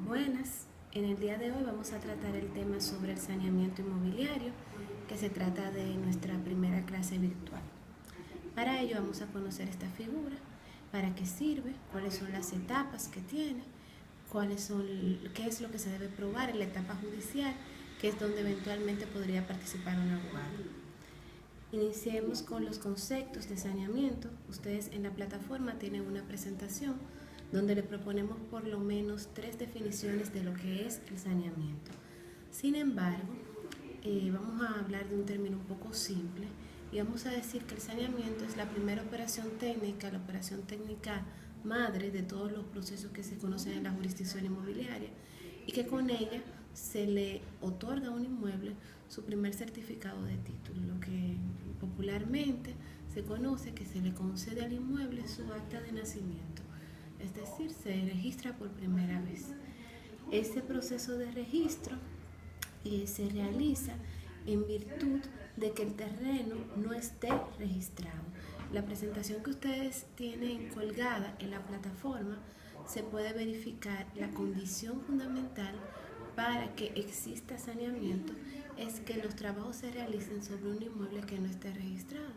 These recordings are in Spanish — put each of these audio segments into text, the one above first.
Buenas, en el día de hoy vamos a tratar el tema sobre el saneamiento inmobiliario, que se trata de nuestra primera clase virtual. Para ello vamos a conocer esta figura, para qué sirve, cuáles son las etapas que tiene, qué es lo que se debe probar en la etapa judicial, que es donde eventualmente podría participar un abogado. Iniciemos con los conceptos de saneamiento. Ustedes en la plataforma tienen una presentación donde le proponemos por lo menos 3 definiciones de lo que es el saneamiento. Sin embargo, vamos a hablar de un término un poco simple y vamos a decir que el saneamiento es la primera operación técnica, la operación técnica madre de todos los procesos que se conocen en la jurisdicción inmobiliaria, y que con ella se le otorga a un inmueble su primer certificado de título, lo que popularmente se conoce que se le concede al inmueble su acta de nacimiento, es decir, se registra por primera vez. Este proceso de registro se realiza en virtud de que el terreno no esté registrado. La presentación que ustedes tienen colgada en la plataforma se puede verificar la condición fundamental para que exista saneamiento es que los trabajos se realicen sobre un inmueble que no esté registrado,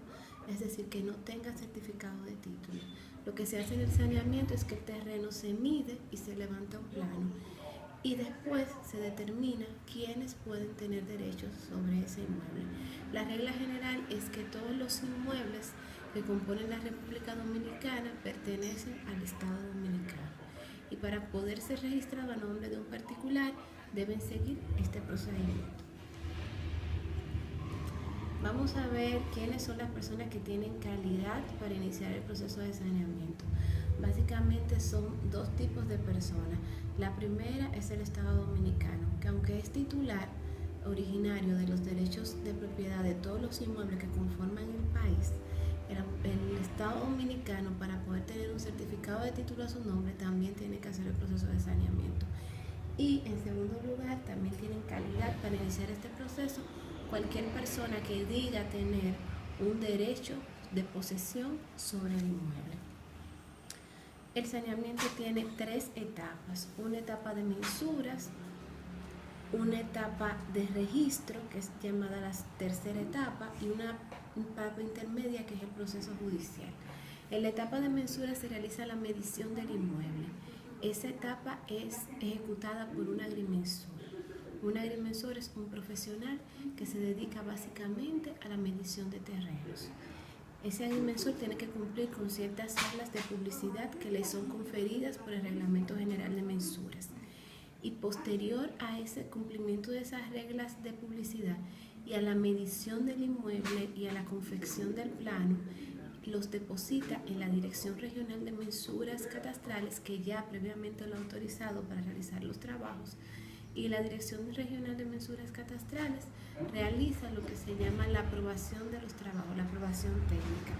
es decir, que no tenga certificado de título. Lo que se hace en el saneamiento es que el terreno se mide y se levanta un plano, y después se determina quiénes pueden tener derechos sobre ese inmueble. La regla general es que todos los inmuebles que componen la República Dominicana pertenecen al Estado Dominicano, y para poder ser registrado a nombre de un particular deben seguir este procedimiento. Vamos a ver quiénes son las personas que tienen calidad para iniciar el proceso de saneamiento. Básicamente son 2 tipos de personas. La primera es el Estado Dominicano, que aunque es titular originario de los derechos de propiedad de todos los inmuebles que conforman el país, el Estado Dominicano, para poder tener un certificado de título a su nombre, también tiene que hacer el proceso de saneamiento. Y en segundo lugar, también tienen calidad para iniciar este proceso cualquier persona que diga tener un derecho de posesión sobre el inmueble. El saneamiento tiene 3 etapas: una etapa de mensuras, una etapa de registro, que es llamada la tercera etapa, y una etapa intermedia, que es el proceso judicial. En la etapa de mensura se realiza la medición del inmueble. Esa etapa es ejecutada por un agrimensor. Un agrimensor es un profesional que se dedica básicamente a la medición de terrenos. Ese agrimensor tiene que cumplir con ciertas reglas de publicidad que le son conferidas por el Reglamento General de Mensuras. Y posterior a ese cumplimiento de esas reglas de publicidad y a la medición del inmueble y a la confección del plano, los deposita en la Dirección Regional de Mensuras Catastrales, que ya previamente lo ha autorizado para realizar los trabajos, y la Dirección Regional de Mensuras Catastrales realiza lo que se llama la aprobación de los trabajos, la aprobación técnica.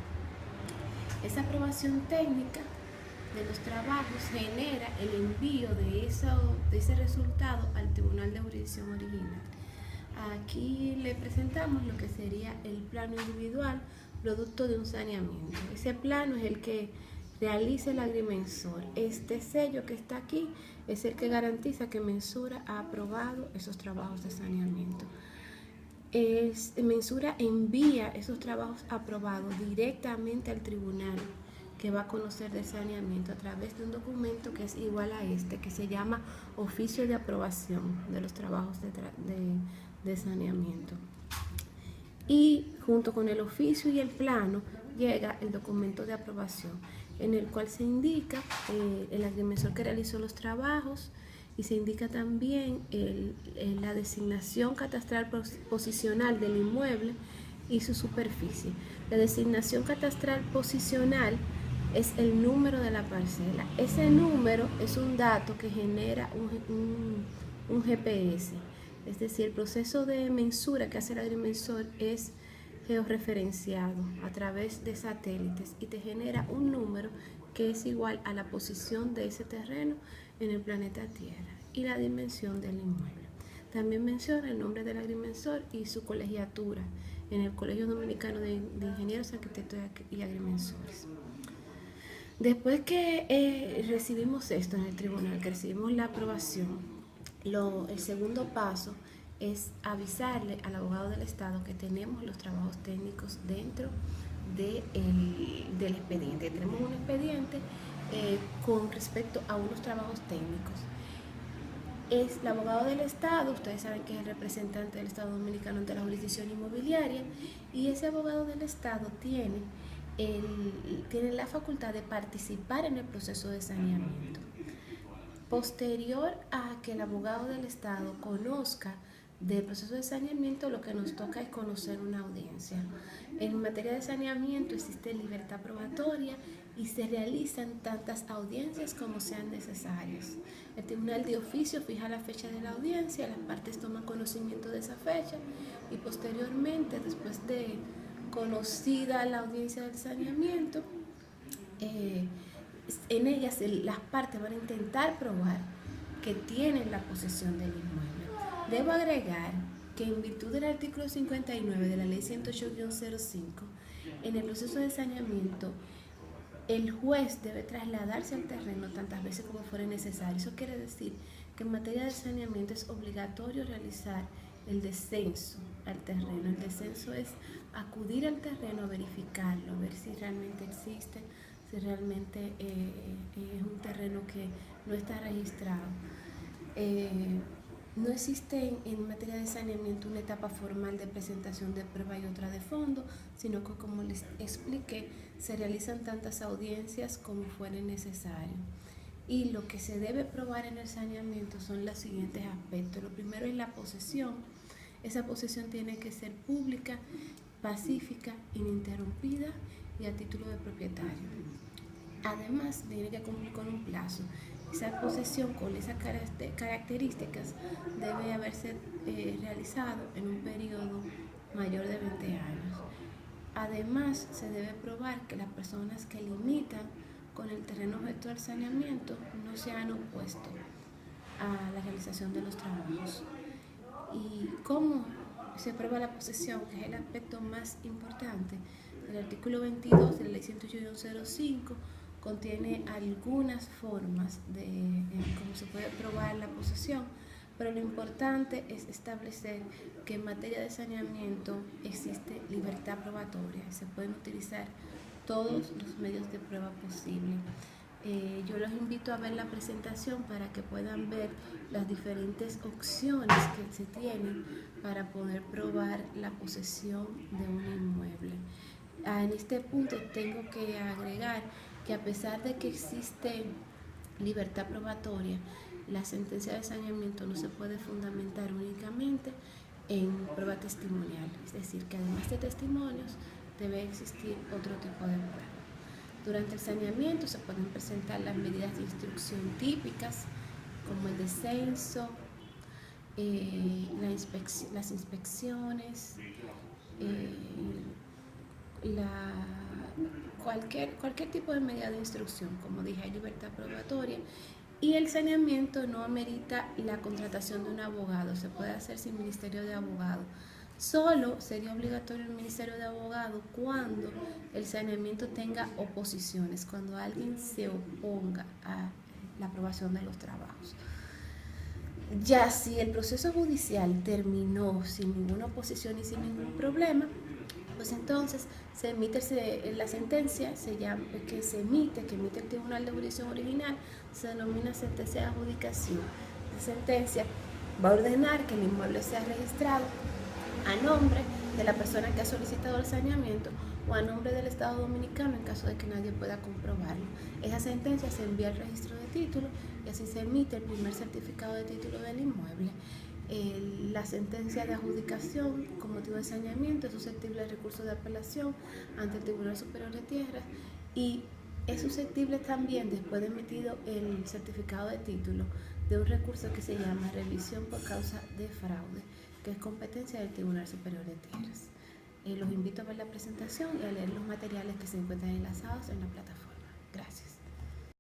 Esa aprobación técnica de los trabajos genera el envío de ese resultado al Tribunal de Jurisdicción Original. Aquí le presentamos lo que sería el plano individual producto de un saneamiento. Ese plano es el que realiza el agrimensor. Este sello que está aquí es el que garantiza que Mensura ha aprobado esos trabajos de saneamiento. Mensura envía esos trabajos aprobados directamente al tribunal, que va a conocer del saneamiento a través de un documento que es igual a este, que se llama oficio de aprobación de los trabajos de saneamiento. Y junto con el oficio y el plano llega el documento de aprobación, en el cual se indica el agrimensor que realizó los trabajos, y se indica también la designación catastral posicional del inmueble y su superficie. La designación catastral posicional es el número de la parcela. Ese número es un dato que genera un GPS. Es decir, el proceso de mensura que hace el agrimensor es georreferenciado a través de satélites y te genera un número que es igual a la posición de ese terreno en el planeta Tierra y la dimensión del inmueble. También menciona el nombre del agrimensor y su colegiatura en el Colegio Dominicano de Ingenieros, Arquitectos y Agrimensores. Después que recibimos esto en el tribunal, que recibimos la aprobación, el segundo paso es avisarle al abogado del Estado que tenemos los trabajos técnicos dentro del expediente. Tenemos un expediente con respecto a unos trabajos técnicos. Es el abogado del Estado, ustedes saben que es el representante del Estado Dominicano ante la jurisdicción inmobiliaria, y ese abogado del Estado tiene la facultad de participar en el proceso de saneamiento. Posterior a que el abogado del Estado conozca del proceso de saneamiento, lo que nos toca es conocer una audiencia. En materia de saneamiento existe libertad probatoria y se realizan tantas audiencias como sean necesarias. El tribunal de oficio fija la fecha de la audiencia, las partes toman conocimiento de esa fecha y posteriormente, después de conocida la audiencia del saneamiento, en ellas las partes van a intentar probar que tienen la posesión del inmueble. Debo agregar que en virtud del artículo 59 de la ley 108-05, en el proceso de saneamiento, el juez debe trasladarse al terreno tantas veces como fuera necesario. Eso quiere decir que en materia de saneamiento es obligatorio realizar el descenso al terreno. El descenso es acudir al terreno a verificarlo, a ver si realmente existe, si realmente es un terreno que no está registrado. No existe en materia de saneamiento una etapa formal de presentación de prueba y otra de fondo, sino que, como les expliqué, se realizan tantas audiencias como fuere necesario. Y lo que se debe probar en el saneamiento son los siguientes aspectos. Lo primero es la posesión. Esa posesión tiene que ser pública, pacífica, ininterrumpida y a título de propietario. Además, tiene que cumplir con un plazo. Esa posesión con esas características debe haberse realizado en un periodo mayor de 20 años. Además, se debe probar que las personas que limitan con el terreno objeto del saneamiento no se han opuesto a la realización de los trabajos. ¿Y cómo se prueba la posesión? Que es el aspecto más importante. El artículo 22 de la ley 108-05 contiene algunas formas de cómo se puede probar la posesión, pero lo importante es establecer que en materia de saneamiento existe libertad probatoria y se pueden utilizar todos los medios de prueba posibles. Yo los invito a ver la presentación para que puedan ver las diferentes opciones que se tienen para poder probar la posesión de un inmueble. En este punto tengo que agregar que a pesar de que existe libertad probatoria, la sentencia de saneamiento no se puede fundamentar únicamente en prueba testimonial, es decir, que además de testimonios debe existir otro tipo de prueba. Durante el saneamiento se pueden presentar las medidas de instrucción típicas, como el descenso, las inspecciones, cualquier tipo de medida de instrucción. Como dije, hay libertad probatoria y el saneamiento no amerita la contratación de un abogado, se puede hacer sin ministerio de abogado. Solo sería obligatorio el ministerio de abogado cuando el saneamiento tenga oposiciones, cuando alguien se oponga a la aprobación de los trabajos. Ya si el proceso judicial terminó sin ninguna oposición y sin ningún problema, pues entonces se emite la sentencia, que emite el Tribunal de Jurisdicción Original, se denomina sentencia de adjudicación. La sentencia va a ordenar que el inmueble sea registrado a nombre de la persona que ha solicitado el saneamiento o a nombre del Estado Dominicano en caso de que nadie pueda comprobarlo. Esa sentencia se envía al registro de títulos y así se emite el primer certificado de título del inmueble. La sentencia de adjudicación con motivo de saneamiento es susceptible de recurso de apelación ante el Tribunal Superior de Tierras y es susceptible también, después de emitido el certificado de título, de un recurso que se llama revisión por causa de fraude, que es competencia del Tribunal Superior de Tierras. Los invito a ver la presentación y a leer los materiales que se encuentran enlazados en la plataforma. Gracias.